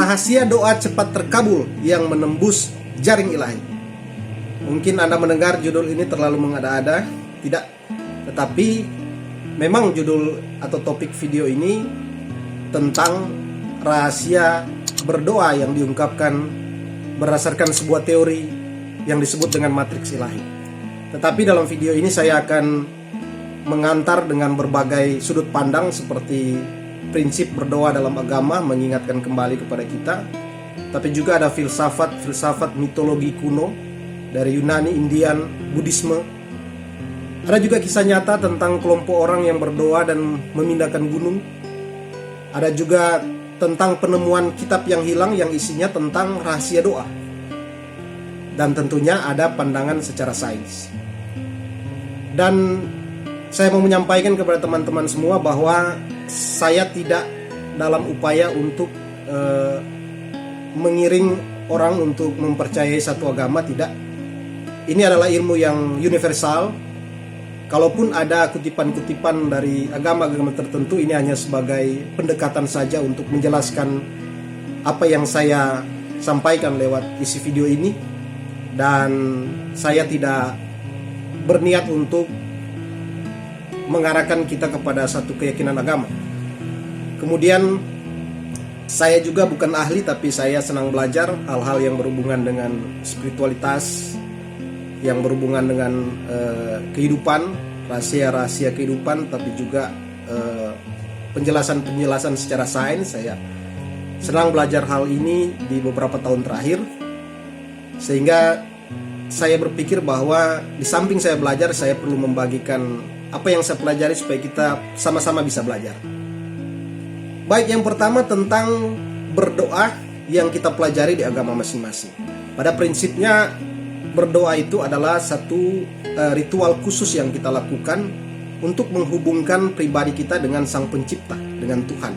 Rahasia doa cepat terkabul yang menembus jaring ilahi. Mungkin Anda mendengar judul ini terlalu mengada-ada, tidak. Tetapi memang judul atau topik video ini tentang rahasia berdoa yang diungkapkan berdasarkan sebuah teori yang disebut dengan matriks ilahi. Tetapi dalam video ini saya akan mengantar dengan berbagai sudut pandang seperti prinsip berdoa dalam agama, mengingatkan kembali kepada kita. Tapi juga ada filsafat mitologi kuno dari Yunani, Indian, Buddhisme. Ada juga kisah nyata tentang kelompok orang yang berdoa dan memindahkan gunung. Ada juga tentang penemuan kitab yang hilang yang isinya tentang rahasia doa. Dan tentunya ada pandangan secara sains. Dan saya mau menyampaikan kepada teman-teman semua bahwa saya tidak dalam upaya untuk mengiring orang untuk mempercayai satu agama, tidak. Ini adalah ilmu yang universal. Kalaupun ada kutipan-kutipan dari agama-agama tertentu, ini hanya sebagai pendekatan saja untuk menjelaskan apa yang saya sampaikan lewat isi video ini. Dan saya tidak berniat untuk mengarahkan kita kepada satu keyakinan agama. Kemudian saya juga bukan ahli, tapi saya senang belajar hal-hal yang berhubungan dengan spiritualitas, yang berhubungan dengan kehidupan, rahasia-rahasia kehidupan, tapi juga penjelasan-penjelasan secara sains. Saya senang belajar hal ini di beberapa tahun terakhir, sehingga saya berpikir bahwa di samping saya belajar, saya perlu membagikan apa yang saya pelajari supaya kita sama-sama bisa belajar. Baik, yang pertama tentang berdoa yang kita pelajari di agama masing-masing. Pada prinsipnya berdoa itu adalah satu ritual khusus yang kita lakukan untuk menghubungkan pribadi kita dengan Sang Pencipta, dengan Tuhan.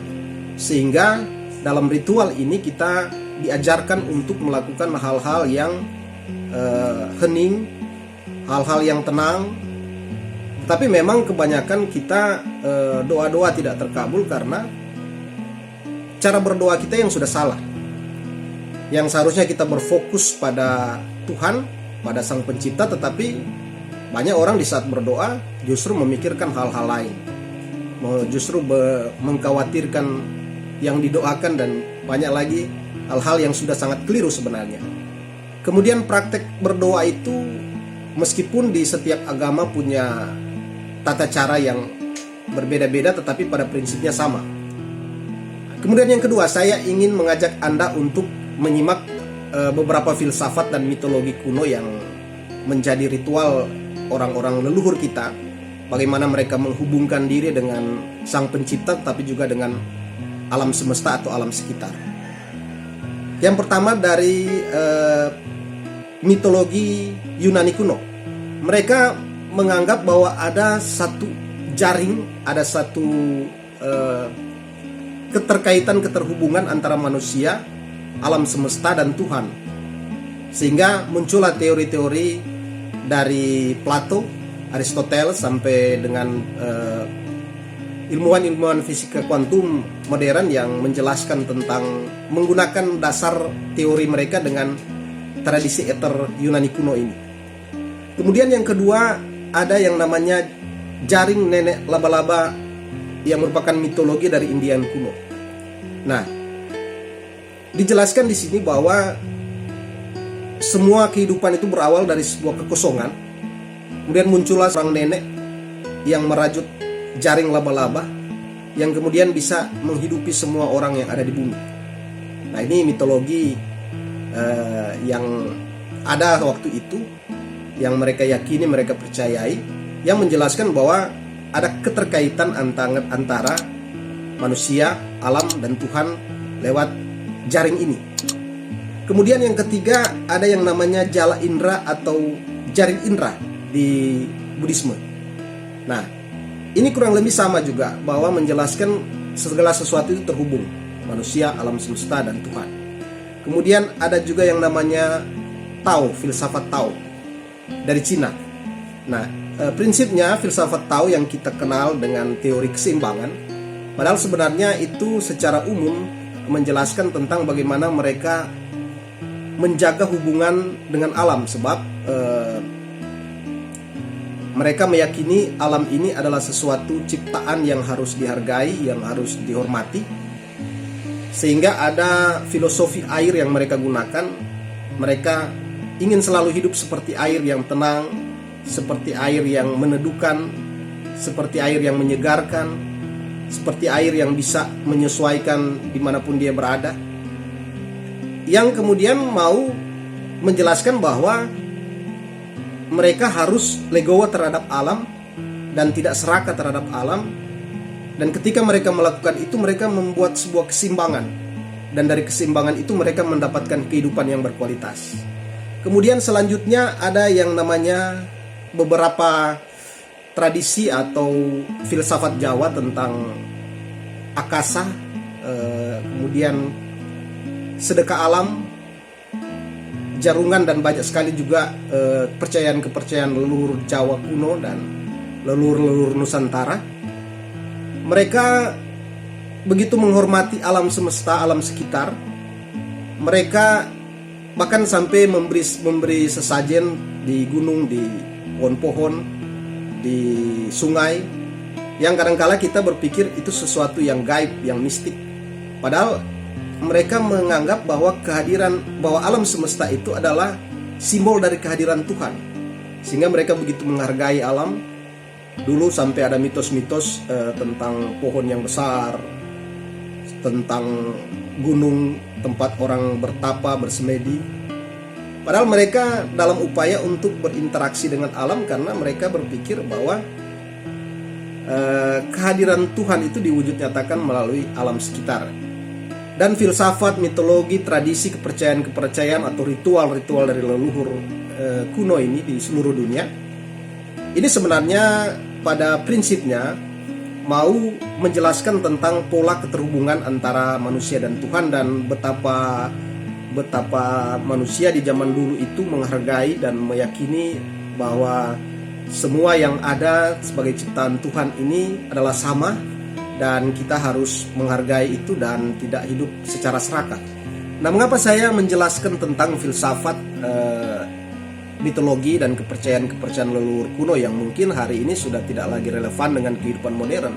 Sehingga dalam ritual ini kita diajarkan untuk melakukan hal-hal yang hening, hal-hal yang tenang. Tapi memang kebanyakan kita doa-doa tidak terkabul karena cara berdoa kita yang sudah salah. Yang seharusnya kita berfokus pada Tuhan, pada Sang Pencipta, tetapi banyak orang di saat berdoa justru memikirkan hal-hal lain, justru mengkhawatirkan yang didoakan, dan banyak lagi hal-hal yang sudah sangat keliru sebenarnya. Kemudian praktek berdoa itu meskipun di setiap agama punya tata cara yang berbeda-beda, tetapi pada prinsipnya sama. Kemudian yang kedua, saya ingin mengajak Anda untuk menyimak beberapa filsafat dan mitologi kuno yang menjadi ritual orang-orang leluhur kita. Bagaimana mereka menghubungkan diri dengan Sang Pencipta, tapi juga dengan alam semesta atau alam sekitar. Yang pertama dari mitologi Yunani kuno. Mereka menganggap bahwa ada satu jaring, ada satu keterhubungan antara manusia, alam semesta, dan Tuhan. Sehingga muncullah teori-teori dari Plato, Aristoteles, sampai dengan ilmuwan-ilmuwan fisika kuantum modern yang menjelaskan tentang menggunakan dasar teori mereka dengan tradisi eter Yunani kuno ini. Kemudian yang kedua, ada yang namanya jaring nenek laba-laba yang merupakan mitologi dari Indian kuno. Nah, dijelaskan di sini bahwa semua kehidupan itu berawal dari sebuah kekosongan. Kemudian muncullah seorang nenek yang merajut jaring laba-laba yang kemudian bisa menghidupi semua orang yang ada di bumi. Nah, ini mitologi yang ada waktu itu, yang mereka yakini, mereka percayai, yang menjelaskan bahwa ada keterkaitan antara manusia, alam, dan Tuhan lewat jaring ini. Kemudian yang ketiga, ada yang namanya jala indra atau jaring indra di Buddhisme. Nah, ini kurang lebih sama juga, bahwa menjelaskan segala sesuatu itu terhubung, manusia, alam semesta, dan Tuhan. Kemudian ada juga yang namanya Tao, filsafat Tao dari Cina. Nah, prinsipnya filsafat Tao yang kita kenal dengan teori keseimbangan, padahal sebenarnya itu secara umum menjelaskan tentang bagaimana mereka menjaga hubungan dengan alam, sebab mereka meyakini alam ini adalah sesuatu ciptaan yang harus dihargai, yang harus dihormati. Sehingga ada filosofi air yang mereka gunakan. Mereka ingin selalu hidup seperti air yang tenang, seperti air yang meneduhkan, seperti air yang menyegarkan, seperti air yang bisa menyesuaikan dimanapun dia berada. Yang kemudian mau menjelaskan bahwa mereka harus legowo terhadap alam dan tidak serakah terhadap alam. Dan ketika mereka melakukan itu, mereka membuat sebuah keseimbangan. Dan dari keseimbangan itu mereka mendapatkan kehidupan yang berkualitas. Kemudian selanjutnya ada yang namanya beberapa tradisi atau filsafat Jawa tentang akasa, kemudian sedekah alam, jarungan, dan banyak sekali juga kepercayaan-kepercayaan leluhur Jawa kuno dan leluhur-leluhur Nusantara. Mereka begitu menghormati alam semesta, alam sekitar. Mereka bahkan sampai memberi sesajen di gunung, di pohon-pohon, di sungai, yang kadangkala kita berpikir itu sesuatu yang gaib, yang mistik. Padahal mereka menganggap bahwa alam semesta itu adalah simbol dari kehadiran Tuhan. Sehingga mereka begitu menghargai alam. Dulu sampai ada mitos-mitos tentang pohon yang besar, tentang gunung tempat orang bertapa, bersemedi. Padahal mereka dalam upaya untuk berinteraksi dengan alam, karena mereka berpikir bahwa kehadiran Tuhan itu diwujud nyatakan melalui alam sekitar. Dan filsafat, mitologi, tradisi, kepercayaan-kepercayaan atau ritual-ritual dari leluhur kuno ini di seluruh dunia, ini sebenarnya pada prinsipnya mau menjelaskan tentang pola keterhubungan antara manusia dan Tuhan, dan betapa manusia di zaman dulu itu menghargai dan meyakini bahwa semua yang ada sebagai ciptaan Tuhan ini adalah sama, dan kita harus menghargai itu dan tidak hidup secara serakah. Nah, mengapa saya menjelaskan tentang filsafat, mitologi, dan kepercayaan-kepercayaan leluhur kuno yang mungkin hari ini sudah tidak lagi relevan dengan kehidupan modern.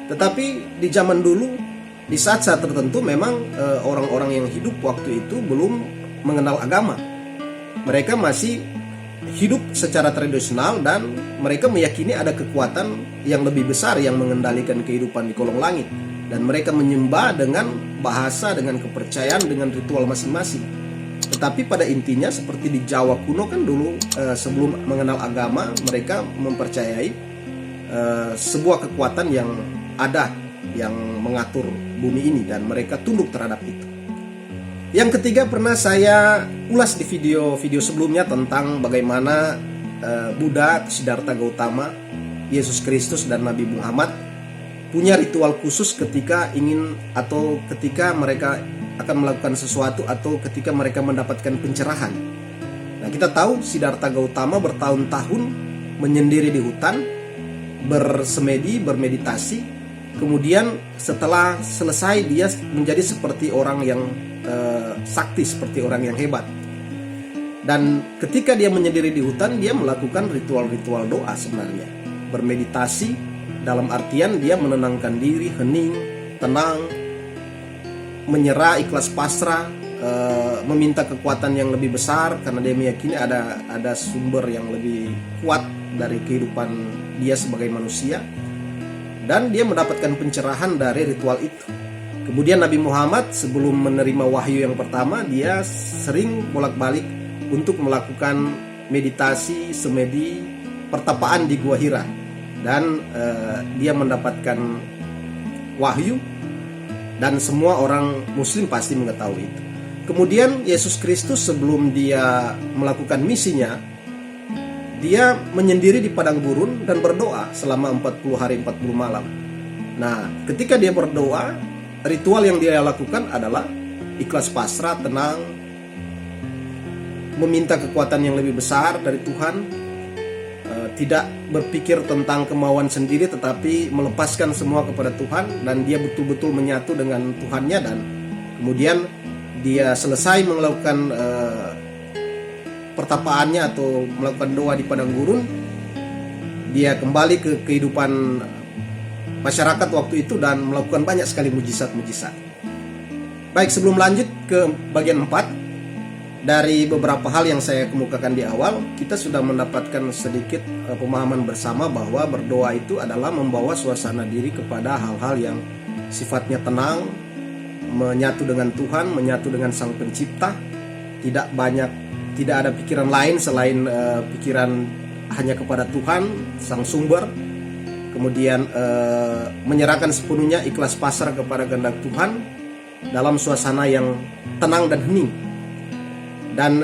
Tetapi di zaman dulu, di saat-saat tertentu memang orang-orang yang hidup waktu itu belum mengenal agama. Mereka masih hidup secara tradisional, dan mereka meyakini ada kekuatan yang lebih besar yang mengendalikan kehidupan di kolong langit. Dan mereka menyembah dengan bahasa, dengan kepercayaan, dengan ritual masing-masing. Tetapi pada intinya seperti di Jawa kuno kan dulu, sebelum mengenal agama, mereka mempercayai sebuah kekuatan yang ada, yang mengatur bumi ini, dan mereka tunduk terhadap itu. Yang ketiga, pernah saya ulas di video-video sebelumnya tentang bagaimana Buddha, Siddhartha Gautama, Yesus Kristus, dan Nabi Muhammad punya ritual khusus ketika ingin atau ketika mereka akan melakukan sesuatu atau ketika mereka mendapatkan pencerahan. Nah, kita tahu Siddhartha Gautama bertahun-tahun menyendiri di hutan, bersemedi, bermeditasi. Kemudian setelah selesai, dia menjadi seperti orang yang sakti, seperti orang yang hebat. Dan ketika dia menyendiri di hutan, dia melakukan ritual-ritual doa sebenarnya. Bermeditasi dalam artian dia menenangkan diri, hening, tenang, menyerah, ikhlas pasrah, meminta kekuatan yang lebih besar, karena dia meyakini ada sumber yang lebih kuat dari kehidupan dia sebagai manusia, dan dia mendapatkan pencerahan dari ritual itu. Kemudian Nabi Muhammad sebelum menerima wahyu yang pertama, dia sering bolak-balik untuk melakukan meditasi, semedi, pertapaan di Gua Hira, dan dia mendapatkan wahyu. Dan semua orang muslim pasti mengetahui itu. Kemudian Yesus Kristus sebelum dia melakukan misinya, dia menyendiri di padang gurun dan berdoa selama 40 hari 40 malam. Nah, ketika dia berdoa, ritual yang dia lakukan adalah ikhlas pasrah, tenang, meminta kekuatan yang lebih besar dari Tuhan, tidak berpikir tentang kemauan sendiri, tetapi melepaskan semua kepada Tuhan, dan dia betul-betul menyatu dengan Tuhannya. Dan kemudian dia selesai melakukan pertapaannya atau melakukan doa di padang gurun, dia kembali ke kehidupan masyarakat waktu itu dan melakukan banyak sekali mujizat-mujizat. Baik, sebelum lanjut ke bagian 4, dari beberapa hal yang saya kemukakan di awal, kita sudah mendapatkan sedikit pemahaman bersama bahwa berdoa itu adalah membawa suasana diri kepada hal-hal yang sifatnya tenang, menyatu dengan Tuhan, menyatu dengan Sang Pencipta, tidak ada pikiran lain selain pikiran hanya kepada Tuhan, Sang Sumber. Kemudian menyerahkan sepenuhnya, ikhlas pasrah kepada kehendak Tuhan dalam suasana yang tenang dan hening. Dan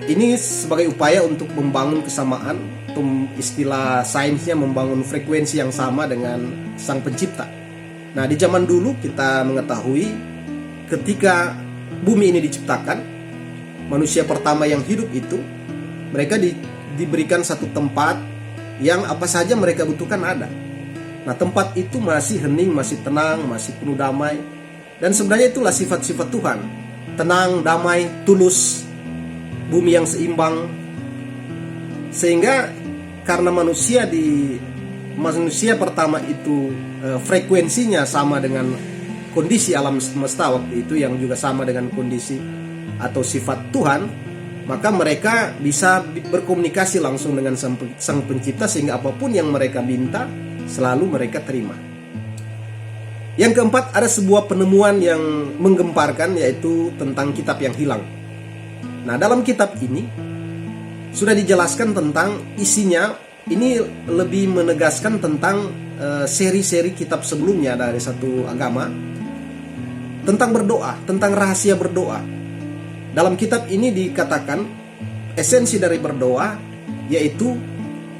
ini sebagai upaya untuk membangun kesamaan, atau istilah sainsnya membangun frekuensi yang sama dengan Sang Pencipta. Nah, di zaman dulu kita mengetahui ketika bumi ini diciptakan, manusia pertama yang hidup itu, mereka diberikan satu tempat yang apa saja mereka butuhkan ada. Nah, tempat itu masih hening, masih tenang, masih penuh damai. Dan sebenarnya itulah sifat-sifat Tuhan. Tenang, damai, tulus, bumi yang seimbang. Sehingga karena manusia pertama itu frekuensinya sama dengan kondisi alam semesta waktu itu, yang juga sama dengan kondisi atau sifat Tuhan, maka mereka bisa berkomunikasi langsung dengan Sang Pencipta, sehingga apapun yang mereka minta selalu mereka terima. Yang keempat, ada sebuah penemuan yang menggemparkan, yaitu tentang kitab yang hilang. Nah, dalam kitab ini sudah dijelaskan tentang isinya. Ini lebih menegaskan tentang seri-seri kitab sebelumnya dari satu agama tentang berdoa, tentang rahasia berdoa. Dalam kitab ini dikatakan esensi dari berdoa yaitu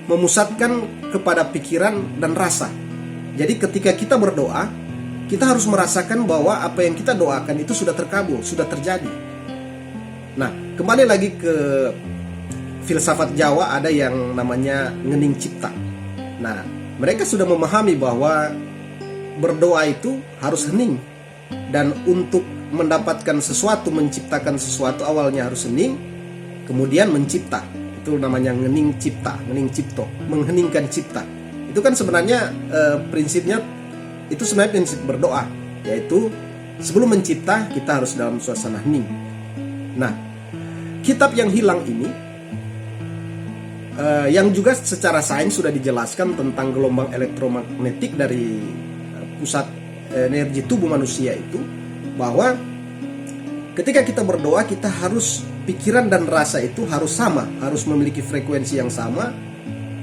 memusatkan kepada pikiran dan rasa. Jadi ketika kita berdoa, kita harus merasakan bahwa apa yang kita doakan itu sudah terkabul, sudah terjadi. Nah, kembali lagi ke filsafat Jawa, ada yang namanya ngening cipta. Nah, mereka sudah memahami bahwa berdoa itu harus hening. Dan untuk mendapatkan sesuatu, menciptakan sesuatu, awalnya harus hening, kemudian mencipta. Itu namanya ngening cipta, ngening cipto, mengheningkan cipta. Itu kan sebenarnya prinsipnya, itu sebenarnya prinsip berdoa, yaitu sebelum mencipta kita harus dalam suasana hening. Nah, kitab yang hilang ini yang juga secara sains sudah dijelaskan tentang gelombang elektromagnetik dari pusat energi tubuh manusia itu, bahwa ketika kita berdoa, kita harus pikiran dan rasa itu harus sama, harus memiliki frekuensi yang sama.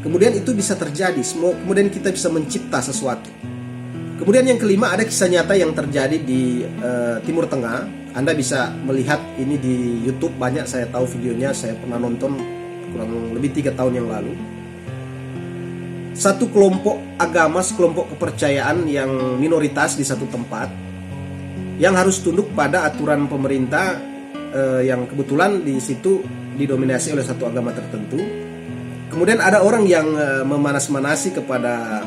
Kemudian itu bisa terjadi, kemudian kita bisa mencipta sesuatu. Kemudian yang kelima, ada kisah nyata yang terjadi di Timur Tengah. Anda bisa melihat ini di YouTube, banyak saya tahu videonya, saya pernah nonton kurang lebih 3 tahun yang lalu. Satu kelompok agama, sekelompok kepercayaan yang minoritas di satu tempat, yang harus tunduk pada aturan pemerintah yang kebetulan di situ didominasi oleh satu agama tertentu. Kemudian ada orang yang memanas-manasi kepada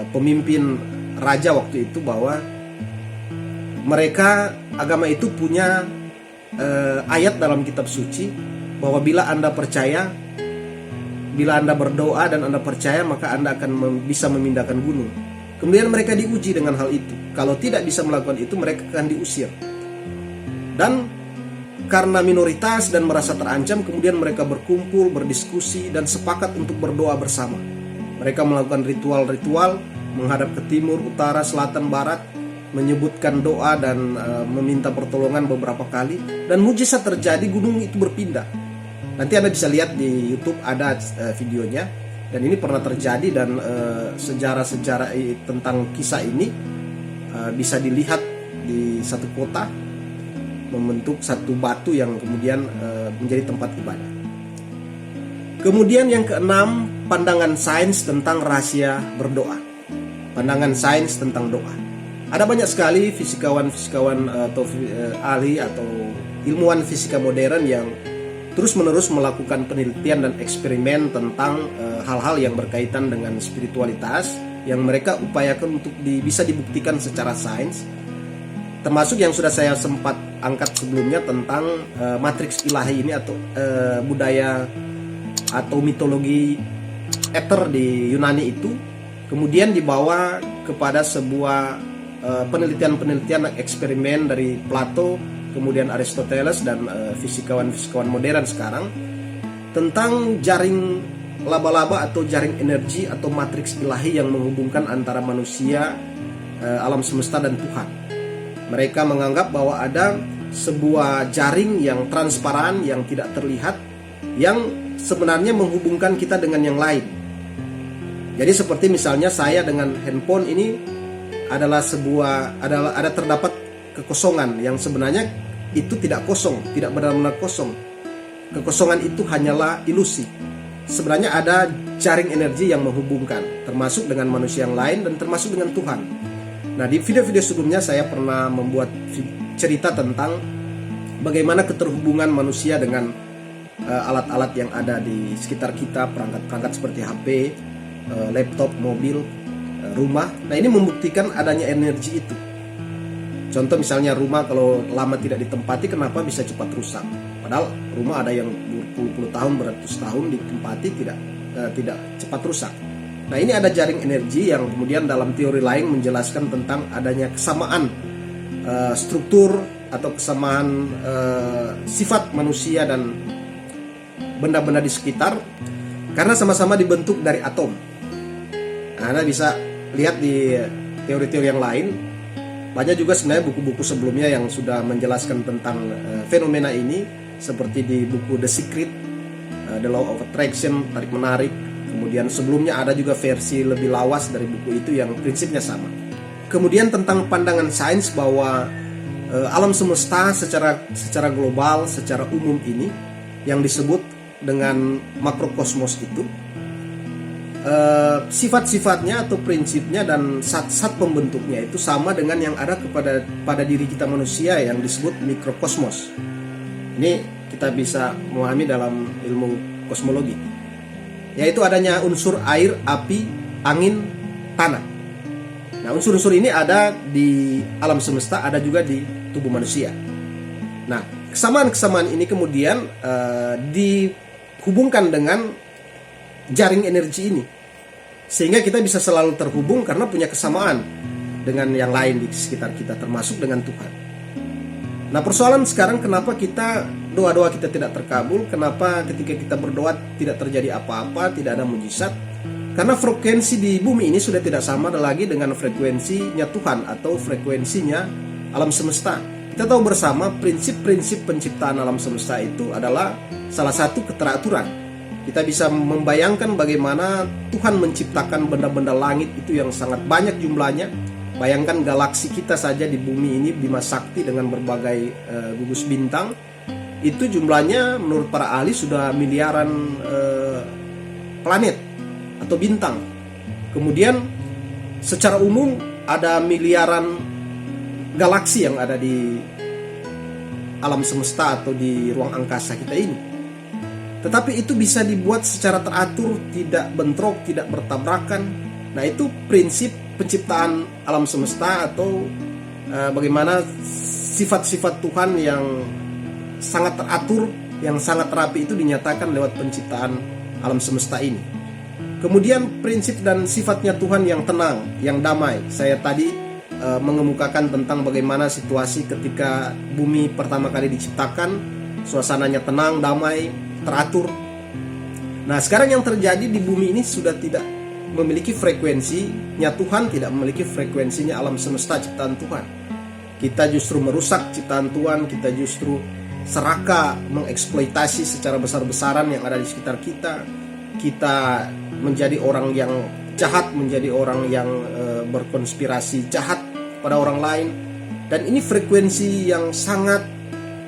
pemimpin raja waktu itu bahwa mereka, agama itu punya ayat dalam kitab suci bahwa bila Anda percaya, bila Anda berdoa dan Anda percaya, maka Anda akan bisa memindahkan gunung. Kemudian mereka diuji dengan hal itu. Kalau tidak bisa melakukan itu, mereka akan diusir. Dan karena minoritas dan merasa terancam, kemudian mereka berkumpul, berdiskusi, dan sepakat untuk berdoa bersama. Mereka melakukan ritual-ritual, menghadap ke timur, utara, selatan, barat, menyebutkan doa dan meminta pertolongan beberapa kali. Dan mujizat terjadi, gunung itu berpindah. Nanti Anda bisa lihat di YouTube, ada videonya. Dan ini pernah terjadi, dan sejarah-sejarah tentang kisah ini bisa dilihat di satu kota, membentuk satu batu yang kemudian menjadi tempat ibadah. Kemudian yang keenam, pandangan sains tentang rahasia berdoa. Pandangan sains tentang doa. Ada banyak sekali fisikawan atau ahli atau ilmuwan fisika modern yang terus-menerus melakukan penelitian dan eksperimen tentang hal-hal yang berkaitan dengan spiritualitas yang mereka upayakan untuk bisa dibuktikan secara sains, termasuk yang sudah saya sempat angkat sebelumnya tentang matriks ilahi ini atau budaya atau mitologi ether di Yunani itu, kemudian dibawa kepada sebuah penelitian-penelitian eksperimen dari Plato, kemudian Aristoteles dan fisikawan-fisikawan modern sekarang tentang jaring laba-laba atau jaring energi atau matriks ilahi yang menghubungkan antara manusia, alam semesta dan Tuhan. Mereka menganggap bahwa ada sebuah jaring yang transparan, yang tidak terlihat, yang sebenarnya menghubungkan kita dengan yang lain. Jadi seperti misalnya saya dengan handphone ini ada terdapat kekosongan yang sebenarnya itu tidak kosong, tidak benar-benar kosong. Kekosongan itu hanyalah ilusi. Sebenarnya ada jaring energi yang menghubungkan, termasuk dengan manusia yang lain dan termasuk dengan Tuhan. Nah, di video-video sebelumnya saya pernah membuat cerita tentang bagaimana keterhubungan manusia dengan alat-alat yang ada di sekitar kita, perangkat-perangkat seperti HP, laptop, mobil, rumah. Nah, ini membuktikan adanya energi itu. Contoh misalnya rumah kalau lama tidak ditempati, kenapa bisa cepat rusak? Padahal rumah ada yang berpuluh-puluh tahun, beratus tahun ditempati tidak cepat rusak. Nah, ini ada jaring energi yang kemudian dalam teori lain menjelaskan tentang adanya kesamaan struktur atau kesamaan sifat manusia dan benda-benda di sekitar karena sama-sama dibentuk dari atom. Nah, Anda bisa lihat di teori-teori yang lain. Banyak juga sebenarnya buku-buku sebelumnya yang sudah menjelaskan tentang fenomena ini, seperti di buku The Secret, The Law of Attraction, tarik-menarik. Kemudian sebelumnya ada juga versi lebih lawas dari buku itu yang prinsipnya sama. Kemudian tentang pandangan sains bahwa alam semesta secara global, secara umum ini yang disebut dengan makrokosmos itu, sifat-sifatnya atau prinsipnya dan zat-zat pembentuknya itu sama dengan yang ada pada diri kita manusia yang disebut mikrokosmos. Ini kita bisa memahami dalam ilmu kosmologi, yaitu adanya unsur air, api, angin, tanah. Nah, unsur-unsur ini ada di alam semesta, ada juga di tubuh manusia. Nah, kesamaan-kesamaan ini kemudian dihubungkan dengan jaring energi ini, sehingga kita bisa selalu terhubung karena punya kesamaan dengan yang lain di sekitar kita, termasuk dengan Tuhan. Nah, persoalan sekarang kenapa doa-doa kita tidak terkabul, kenapa ketika kita berdoa tidak terjadi apa-apa, tidak ada mujizat? Karena frekuensi di bumi ini sudah tidak sama lagi dengan frekuensinya Tuhan atau frekuensinya alam semesta. Kita tahu bersama prinsip-prinsip penciptaan alam semesta itu adalah salah satu keteraturan. Kita bisa membayangkan bagaimana Tuhan menciptakan benda-benda langit itu yang sangat banyak jumlahnya. Bayangkan galaksi kita saja di bumi ini, Bima Sakti dengan berbagai gugus bintang. Itu jumlahnya menurut para ahli sudah miliaran planet atau bintang. Kemudian secara umum ada miliaran galaksi yang ada di alam semesta atau di ruang angkasa kita ini. Tetapi itu bisa dibuat secara teratur, tidak bentrok, tidak bertabrakan. Nah, itu prinsip penciptaan alam semesta atau bagaimana sifat-sifat Tuhan yang sangat teratur, yang sangat rapi itu dinyatakan lewat penciptaan alam semesta ini. Kemudian prinsip dan sifatnya Tuhan yang tenang, yang damai. Saya tadi mengemukakan tentang bagaimana situasi ketika bumi pertama kali diciptakan, suasananya tenang, damai, teratur. Nah, sekarang yang terjadi di bumi ini sudah tidak memiliki frekuensinya Tuhan, tidak memiliki frekuensinya alam semesta ciptaan Tuhan. Kita justru merusak ciptaan Tuhan, kita justru serakah mengeksploitasi secara besar-besaran yang ada di sekitar kita. Kita menjadi orang yang jahat, menjadi orang yang berkonspirasi jahat pada orang lain. Dan ini frekuensi yang sangat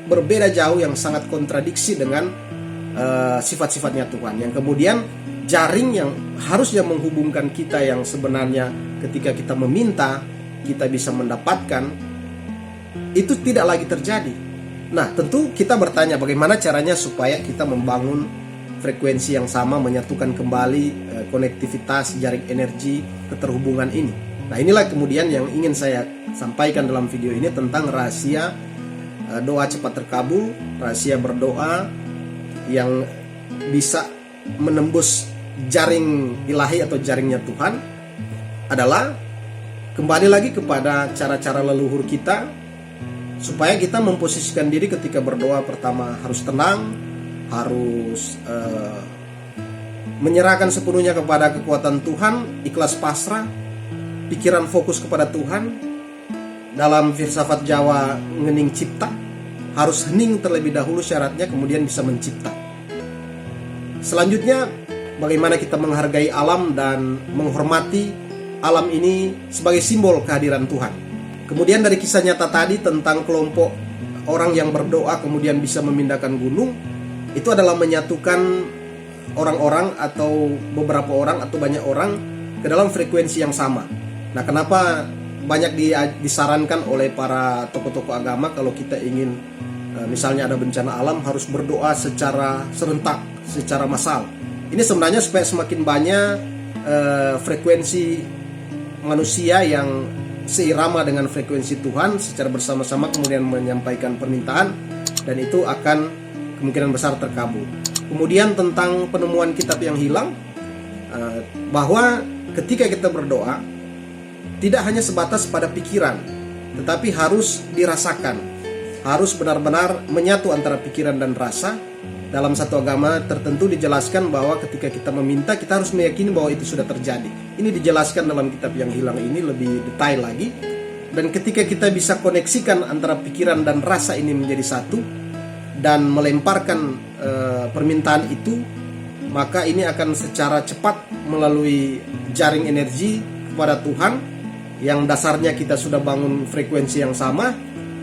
berbeda jauh, yang sangat kontradiksi dengan sifat-sifatnya Tuhan, yang kemudian jaring yang harusnya menghubungkan kita, yang sebenarnya ketika kita meminta kita bisa mendapatkan, itu tidak lagi terjadi. Nah, tentu kita bertanya bagaimana caranya supaya kita membangun frekuensi yang sama, menyatukan kembali konektivitas jaring energi keterhubungan ini. Nah, inilah kemudian yang ingin saya sampaikan dalam video ini tentang rahasia doa cepat terkabul, rahasia berdoa yang bisa menembus jaring ilahi atau jaringnya Tuhan adalah kembali lagi kepada cara-cara leluhur kita, supaya kita memposisikan diri ketika berdoa. Pertama harus tenang, harus menyerahkan sepenuhnya kepada kekuatan Tuhan, ikhlas pasrah, pikiran fokus kepada Tuhan. Dalam filsafat Jawa ngening cipta, harus hening terlebih dahulu syaratnya, kemudian bisa mencipta. Selanjutnya, bagaimana kita menghargai alam dan menghormati alam ini sebagai simbol kehadiran Tuhan. Kemudian dari kisah nyata tadi tentang kelompok orang yang berdoa kemudian bisa memindahkan gunung, itu adalah menyatukan orang-orang atau beberapa orang atau banyak orang ke dalam frekuensi yang sama. Nah, kenapa banyak disarankan oleh para tokoh-tokoh agama kalau kita ingin misalnya ada bencana alam harus berdoa secara serentak, secara massal. Ini sebenarnya supaya semakin banyak frekuensi manusia yang seirama dengan frekuensi Tuhan secara bersama-sama kemudian menyampaikan permintaan, dan itu akan kemungkinan besar terkabul. Kemudian tentang penemuan kitab yang hilang, bahwa ketika kita berdoa tidak hanya sebatas pada pikiran, tetapi harus dirasakan, harus benar-benar menyatu antara pikiran dan rasa. Dalam satu agama tertentu dijelaskan bahwa ketika kita meminta, kita harus meyakini bahwa itu sudah terjadi. Ini dijelaskan dalam kitab yang hilang ini lebih detail lagi. Dan ketika kita bisa koneksikan antara pikiran dan rasa ini menjadi satu dan melemparkan permintaan itu, maka ini akan secara cepat melalui jaring energi kepada Tuhan, yang dasarnya kita sudah bangun frekuensi yang sama,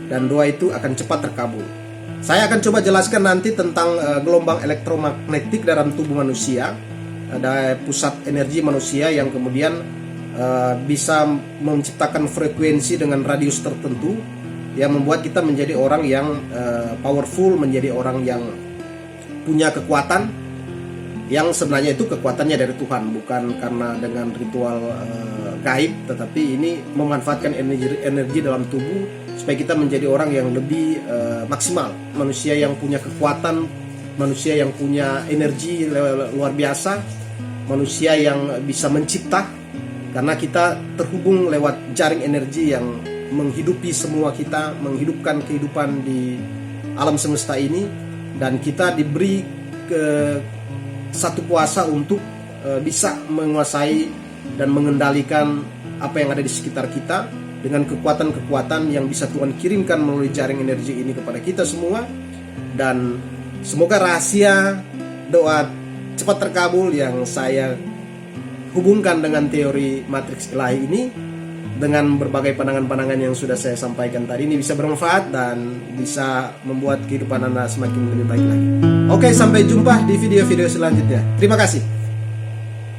dan doa itu akan cepat terkabul. Saya akan coba jelaskan nanti tentang gelombang elektromagnetik dalam tubuh manusia. Ada pusat energi manusia yang kemudian bisa menciptakan frekuensi dengan radius tertentu yang membuat kita menjadi orang yang powerful, menjadi orang yang punya kekuatan yang sebenarnya itu kekuatannya dari Tuhan, bukan karena dengan ritual gaib, tetapi ini memanfaatkan energi dalam tubuh supaya kita menjadi orang yang lebih maksimal, manusia yang punya kekuatan, manusia yang punya energi luar biasa, manusia yang bisa mencipta, karena kita terhubung lewat jaring energi yang menghidupi semua kita, menghidupkan kehidupan di alam semesta ini, dan kita diberi satu kuasa untuk bisa menguasai dan mengendalikan apa yang ada di sekitar kita dengan kekuatan-kekuatan yang bisa Tuhan kirimkan melalui jaring energi ini kepada kita semua. Dan semoga rahasia doa cepat terkabul yang saya hubungkan dengan teori matriks ilahi ini dengan berbagai pandangan-pandangan yang sudah saya sampaikan tadi ini bisa bermanfaat dan bisa membuat kehidupan Anda semakin lebih baik lagi. Oke, sampai jumpa di video-video selanjutnya. Terima kasih.